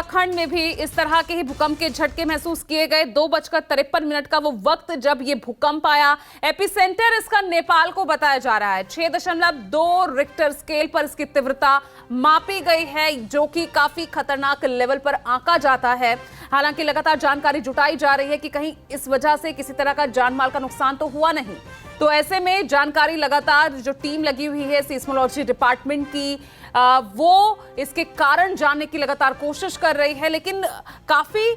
उत्तराखंड में भी इस तरह के ही भूकंप के झटके महसूस किए गए। 2:53 का वो वक्त जब ये भूकंप आया। एपिसेंटर इसका नेपाल को बताया जा रहा है। 6.2 रिक्टर स्केल पर इसकी तीव्रता मापी गई है, जो कि काफी खतरनाक लेवल पर आंका जाता है। हालांकि लगातार जानकारी जुटाई जा रही है कि कहीं इस वजह से किसी तरह का जान माल का नुकसान तो हुआ नहीं। तो ऐसे में जानकारी लगातार जो टीम लगी हुई है सीस्मोलॉजी डिपार्टमेंट की, वो इसके कारण जानने की लगातार कोशिश कर रही है। लेकिन काफी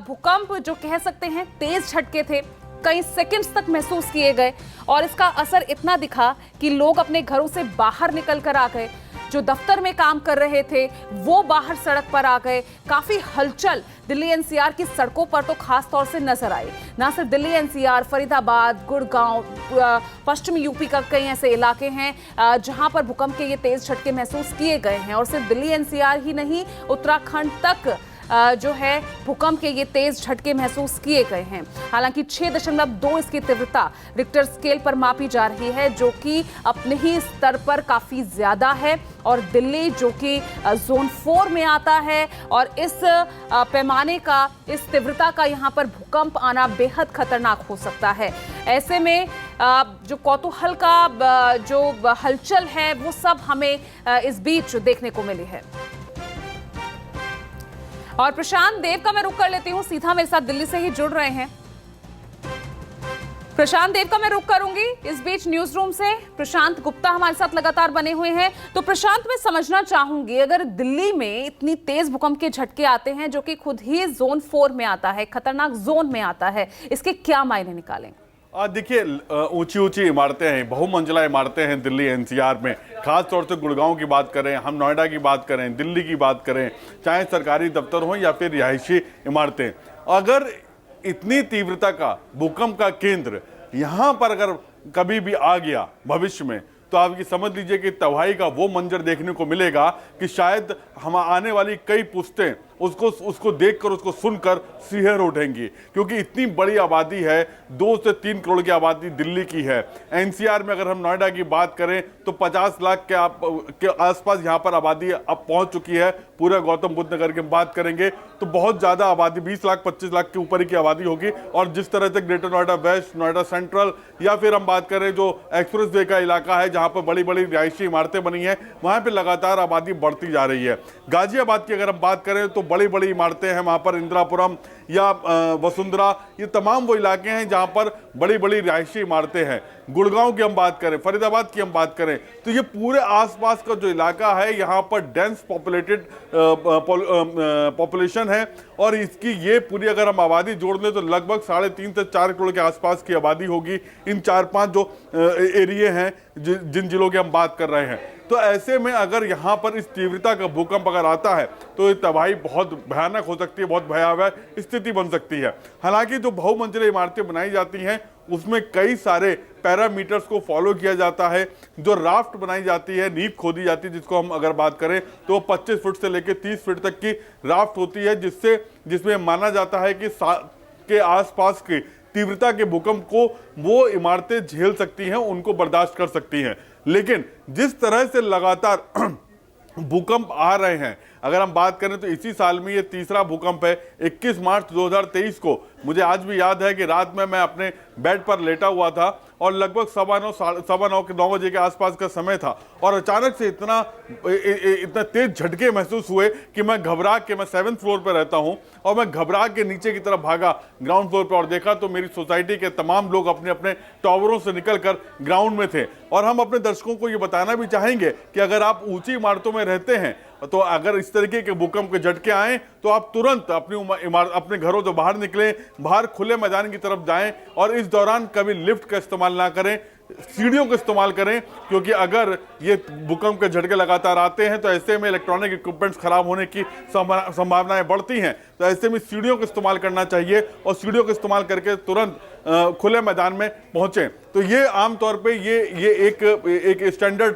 भूकंप जो कह सकते हैं तेज झटके थे, कई सेकंड्स तक महसूस किए गए और इसका असर इतना दिखा कि लोग अपने घरों से बाहर निकल कर आ गए। जो दफ्तर में काम कर रहे थे वो बाहर सड़क पर आ गए। काफी हलचल दिल्ली एनसीआर की सड़कों पर तो खास तौर से नजर आई। ना सिर्फ दिल्ली एनसीआर, फरीदाबाद, गुड़गांव, पश्चिमी यूपी का कई ऐसे इलाके हैं जहां पर भूकंप के ये तेज झटके महसूस किए गए हैं। और सिर्फ दिल्ली एनसीआर ही नहीं, उत्तराखंड तक जो है भूकंप के ये तेज झटके महसूस किए गए हैं। हालांकि 6.2 इसकी तीव्रता रिक्टर स्केल पर मापी जा रही है, जो कि अपने ही स्तर पर काफी ज्यादा है। और दिल्ली जो कि जोन 4 में आता है और इस पैमाने का, इस तीव्रता का यहाँ पर भूकंप आना बेहद खतरनाक हो सकता है। ऐसे में जो कौतूहल का जो हलचल है वो सब हमें इस बीच देखने को मिली है। और प्रशांत देव का मैं रुख कर लेती हूं, सीधा मेरे साथ दिल्ली से ही जुड़ रहे हैं। प्रशांत देव का मैं रुख करूंगी इस बीच न्यूज रूम से। प्रशांत गुप्ता हमारे साथ लगातार बने हुए हैं। तो प्रशांत, मैं समझना चाहूंगी, अगर दिल्ली में इतनी तेज भूकंप के झटके आते हैं जो कि खुद ही जोन 4 में आता है, खतरनाक जोन में आता है, इसके क्या मायने निकालें? देखिए, ऊंची ऊंची इमारतें हैं, बहुमंजिला इमारतें हैं दिल्ली एनसीआर में। खास तौर से गुड़गांव की बात करें, हम नोएडा की बात करें, दिल्ली की बात करें, चाहे सरकारी दफ्तर हो या फिर रिहायशी इमारतें, अगर इतनी तीव्रता का भूकंप का केंद्र यहाँ पर अगर कभी भी आ गया भविष्य में, तो आप ये समझ लीजिए कि तबाही का वो मंजर देखने को मिलेगा कि शायद हम आने वाली कई पुश्तें उसको देखकर, उसको सुनकर सिहर उठेंगी। क्योंकि इतनी बड़ी आबादी है, 2 से 3 करोड़ की आबादी दिल्ली की है। एनसीआर में अगर हम नोएडा की बात करें तो 50 लाख के आसपास यहाँ पर आबादी अब पहुंच चुकी है। पूरे गौतम बुद्ध नगर की बात करेंगे तो बहुत ज़्यादा आबादी, 20 लाख 25 लाख के ऊपर की आबादी होगी। और जिस तरह से greater Noida west, Noida central, या फिर हम बात करें जो एक्सप्रेस वे का इलाका है जहाँ पर बड़ी बड़ी रिहायशी इमारतें बनी हैं, वहाँ पर लगातार आबादी बढ़ती जा रही है। गाजियाबाद की अगर हम बात करें तो बड़ी बड़ी इमारतें हैं वहां पर, इंदिरापुरम या वसुंधरा, ये तमाम वो इलाके हैं जहां पर बड़ी बड़ी रिहायशी इमारतें हैं। गुड़गांव की हम बात करें, फरीदाबाद की हम बात करें, तो ये पूरे आसपास का जो इलाका है यहाँ पर डेंस पॉपुलेटेड पॉपुलेशन है। और इसकी ये पूरी अगर हम आबादी जोड़ लें तो लगभग 3.5 से 4 करोड़ के आसपास की आबादी होगी इन 4-5 जो एरिए हैं जिन जिलों की हम बात कर रहे हैं। तो ऐसे में अगर यहाँ पर इस तीव्रता का भूकंप अगर आता है तो ये तबाही बहुत भयानक हो सकती है, बहुत भयावह स्थिति बन सकती है। हालांकि जो बहुमंजिला इमारतें बनाई जाती हैं उसमें कई सारे पैरामीटर्स को फॉलो किया जाता है। जो राफ्ट बनाई जाती है, नींव खोदी जाती है, जिसको हम अगर बात करें तो 25 फुट से लेकर 30 फुट तक की राफ्ट होती है, जिसमें माना जाता है कि आसपास के तीव्रता के भूकंप को वो इमारतें झेल सकती हैं, उनको बर्दाश्त कर सकती हैं। लेकिन जिस तरह से लगातार भूकंप आ रहे हैं, अगर हम बात करें तो इसी साल में ये तीसरा भूकंप है। 21 मार्च 2023 को मुझे आज भी याद है कि रात में मैं अपने बेड पर लेटा हुआ था और लगभग 9:15 बजे के आसपास का समय था और अचानक से इतना तेज झटके महसूस हुए कि मैं घबरा के, मैं 7th फ्लोर पर रहता हूं, और मैं घबरा के नीचे की तरफ भागा ग्राउंड फ्लोर पर और देखा तो मेरी सोसाइटी के तमाम लोग अपने अपने टावरों से निकलकर ग्राउंड में थे। और हम अपने दर्शकों को ये बताना भी चाहेंगे कि अगर आप ऊंची इमारतों में रहते हैं तो अगर इस तरीके के भूकंप के झटके आए तो आप तुरंत अपने घरों से बाहर निकलें, बाहर खुले मैदान की तरफ जाएं और इस दौरान कभी लिफ्ट का इस्तेमाल ना करें, सीढ़ियों का इस्तेमाल करें। क्योंकि अगर ये भूकंप के झटके लगातार आते हैं तो ऐसे में इलेक्ट्रॉनिक इक्विपमेंट्स खराब होने की संभावनाएं बढ़ती हैं। तो ऐसे में सीढ़ियों का इस्तेमाल करना चाहिए और सीढ़ियों का इस्तेमाल करके तुरंत खुले मैदान में पहुंचे। तो ये आमतौर पे ये एक स्टैंडर्ड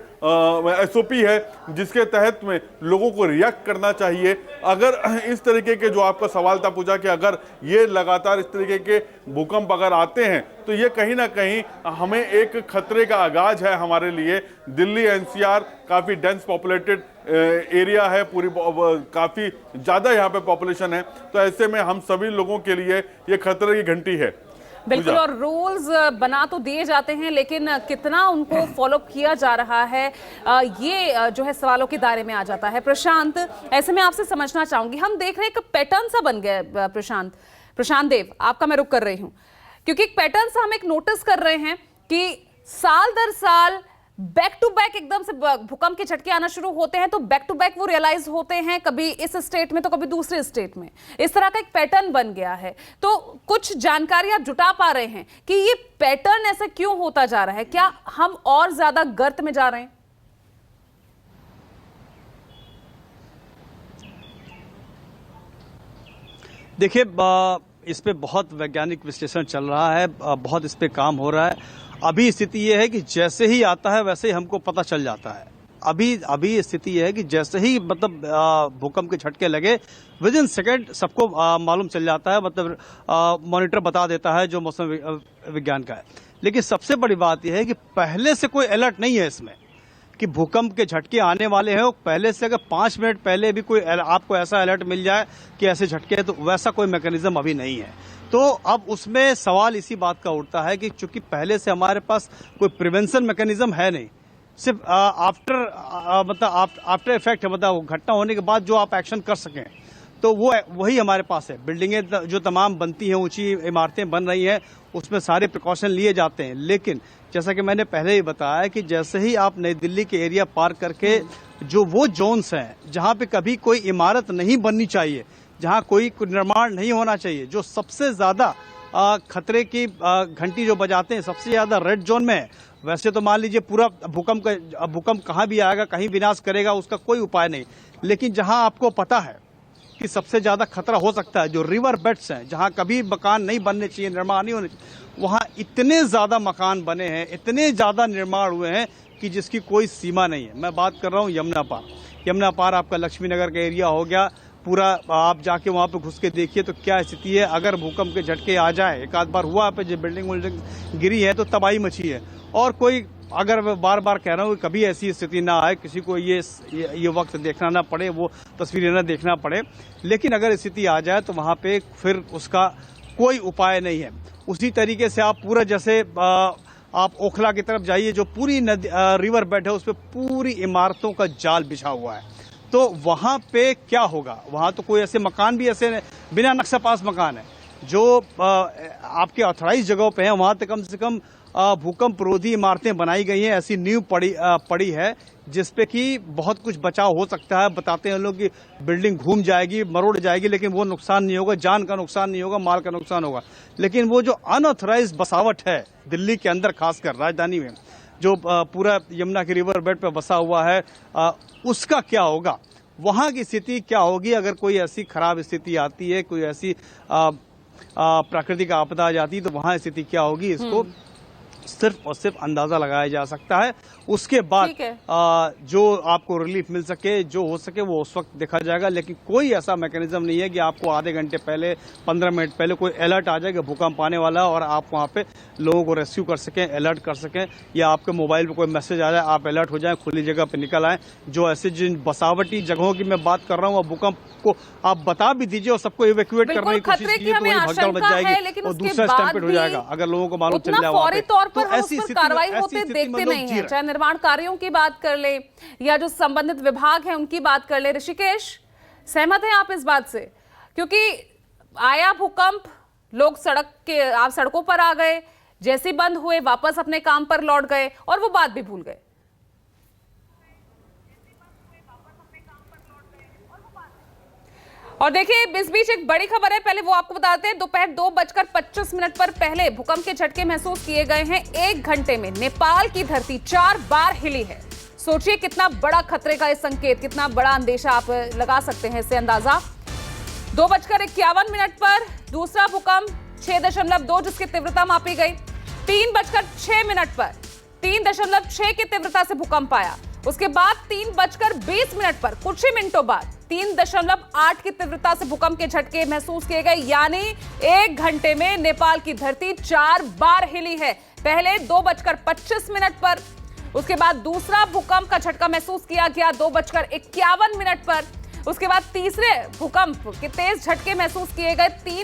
एसओपी है जिसके तहत में लोगों को रिएक्ट करना चाहिए। अगर इस तरीके के, जो आपका सवाल था पूछा कि अगर ये लगातार इस तरीके के भूकंप अगर आते हैं तो ये कहीं ना कहीं हमें एक खतरे का आगाज है हमारे लिए। दिल्ली एनसीआर काफी डेंस पॉपुलेटेड एरिया है, पूरी काफी ज्यादा यहाँ पे पॉपुलेशन है, तो ऐसे में हम सभी लोगों के लिए ये खतरे की घंटी है। बिल्कुल, और रूल्स बना तो दिए जाते हैं लेकिन कितना उनको फॉलो किया जा रहा है ये जो है सवालों के दायरे में आ जाता है। प्रशांत, ऐसे में आपसे समझना चाहूंगी, हम देख रहे हैं एक पैटर्न सा बन गया है। प्रशांत देव, आपका मैं रुक कर रही हूं क्योंकि एक पैटर्न सा हम एक नोटिस कर रहे हैं कि साल दर साल बैक टू बैक एकदम से भूकंप के झटके आना शुरू होते हैं, तो बैक टू बैक वो रियलाइज होते हैं, कभी इस स्टेट में तो कभी दूसरे स्टेट में। इस तरह का एक पैटर्न बन गया है। तो कुछ जानकारी आप जुटा पा रहे हैं कि ये पैटर्न ऐसा क्यों होता जा रहा है? क्या हम और ज्यादा गर्त में जा रहे हैं? देखिए, इस पे बहुत वैज्ञानिक विश्लेषण चल रहा है, बहुत इस पे काम हो रहा है। अभी स्थिति यह है कि जैसे ही आता है वैसे ही हमको पता चल जाता है। अभी स्थिति यह है कि जैसे ही मतलब भूकंप के झटके लगे, विद इन सेकेंड सबको मालूम चल जाता है, मतलब मॉनिटर बता देता है जो मौसम विज्ञान का है। लेकिन सबसे बड़ी बात यह है कि पहले से कोई अलर्ट नहीं है इसमें कि भूकंप के झटके आने वाले हैं। पहले से अगर 5 मिनट पहले भी कोई आपको ऐसा अलर्ट मिल जाए कि ऐसे झटके हैं, तो वैसा कोई मैकेनिज्म अभी नहीं है। तो अब उसमें सवाल इसी बात का उठता है कि चूंकि पहले से हमारे पास कोई प्रिवेंशन मैकेनिज्म है नहीं, सिर्फ आफ्टर इफेक्ट है, मतलब घटना होने के बाद जो आप एक्शन कर सकें, तो वो वही हमारे पास है। बिल्डिंगें जो तमाम बनती हैं, ऊंची इमारतें बन रही हैं, उसमें सारे प्रिकॉशन लिए जाते हैं। लेकिन जैसा कि मैंने पहले ही बताया कि जैसे ही आप नई दिल्ली के एरिया पार करके जो वो जोन्स हैं जहां पे कभी कोई इमारत नहीं बननी चाहिए, जहां कोई निर्माण नहीं होना चाहिए, जो सबसे ज्यादा खतरे की घंटी जो बजाते हैं, सबसे ज्यादा रेड जोन में है। वैसे तो मान लीजिए पूरा भूकंप कहां भी आएगा, कहीं विनाश करेगा, उसका कोई उपाय नहीं। लेकिन जहां आपको पता है कि सबसे ज्यादा खतरा हो सकता है, जो रिवर बेड्स हैं, जहां कभी मकान नहीं बनने चाहिए, निर्माण नहीं होने चाहिए, वहां इतने ज्यादा मकान बने हैं, इतने ज्यादा निर्माण हुए हैं कि जिसकी कोई सीमा नहीं है। मैं बात कर रहा हूं यमुना पार आपका लक्ष्मी नगर का एरिया हो गया पूरा। आप जाके वहां पे घुस के देखिए तो क्या स्थिति है। अगर भूकंप के झटके आ जाए, एक आध बार हुआ पे जो बिल्डिंग गिरी है तो तबाही मची है। और कोई, अगर मैं बार बार कह रहा हूँ, कभी ऐसी स्थिति ना आए, किसी को ये वक्त देखना ना पड़े, वो तस्वीरें ना देखना पड़े, लेकिन अगर स्थिति आ जाए तो वहां पे फिर उसका कोई उपाय नहीं है। उसी तरीके से आप पूरा, जैसे आप ओखला की तरफ जाइए, जो पूरी नदी रिवर बेड है, उस पर पूरी इमारतों का जाल बिछा हुआ है। तो वहां पे क्या होगा? वहां तो कोई ऐसे मकान भी ऐसे बिना नक्शा पास मकान है जो आपके ऑथराइज जगहों पे हैं, वहां तक कम से कम भूकंप रोधी इमारतें बनाई गई हैं। ऐसी नींव पड़ी है जिसपे कि बहुत कुछ बचाव हो सकता है। बताते हैं लोग कि बिल्डिंग घूम जाएगी, मरोड़ जाएगी, लेकिन वो नुकसान नहीं होगा, जान का नुकसान नहीं होगा, माल का नुकसान होगा। लेकिन वो जो अनऑथराइज बसावट है दिल्ली के अंदर, खासकर राजधानी में, जो पूरा यमुना के रिवर बेड पे बसा हुआ है, उसका क्या होगा? वहां की स्थिति क्या होगी अगर कोई ऐसी खराब स्थिति आती है, कोई ऐसी प्राकृतिक आपदा आ जाती है, तो वहां स्थिति क्या होगी? इसको सिर्फ और सिर्फ अंदाजा लगाया जा सकता है। उसके बाद जो आपको रिलीफ मिल सके, जो हो सके, वो उस वक्त देखा जाएगा। लेकिन कोई ऐसा मैकेनिज्म नहीं है कि आपको आधे घंटे पहले, 15 मिनट पहले कोई अलर्ट आ जाए कि भूकंप आने वाला और आप वहां पे लोगों को रेस्क्यू कर सकें, अलर्ट कर सकें, या आपके मोबाइल पे कोई मैसेज आ जाए, आप अलर्ट हो जाएं, खुली जगह पे निकल आए। जो ऐसे जिन बसावटी जगहों की मैं बात कर रहा हूँ, भूकंप को आप बता भी दीजिए और सबको इवैक्यूएट करने की कोशिश कीजिए, तो वही भगदड़ मच जाएगी और दूसरा स्टैम्पेड हो जाएगा अगर लोगों को मालूम चल जाए। तो ऐसी कार्रवाई होते देखते नहीं है, चाहे निर्माण कार्यों की बात कर ले या जो संबंधित विभाग है उनकी बात कर ले। ऋषिकेश, सहमत हैं आप इस बात से? क्योंकि आया भूकंप, लोग आप सड़कों पर आ गए, जैसे बंद हुए वापस अपने काम पर लौट गए और वो बात भी भूल गए। और देखिए, इस बीच एक बड़ी खबर है, पहले वो आपको बताते हैं। दोपहर 2:25 पर पहले भूकंप के झटके महसूस किए गए हैं। 1 घंटे में नेपाल की धरती 4 बार हिली है। सोचिए कितना बड़ा खतरे का ये संकेत, कितना बड़ा अंदेशा आप लगा सकते हैं इससे अंदाजा। 2:51 पर दूसरा भूकंप 6.2 जिसकी तीव्रता मापी गई। 3:06 पर 3.6 की तीव्रता से भूकंप आया। उसके बाद 3:20 पर कुछ ही मिनटों बाद 3.8 की तीव्रता से भूकंप के झटके महसूस किए गए। यानी 1 घंटे में नेपाल की धरती 4 बार हिली है। पहले 2:25 पर, उसके बाद दूसरा भूकंप का झटका महसूस किया गया 2:51 पर। उसके बाद तीसरे भूकंप के तेज झटके महसूस किए गए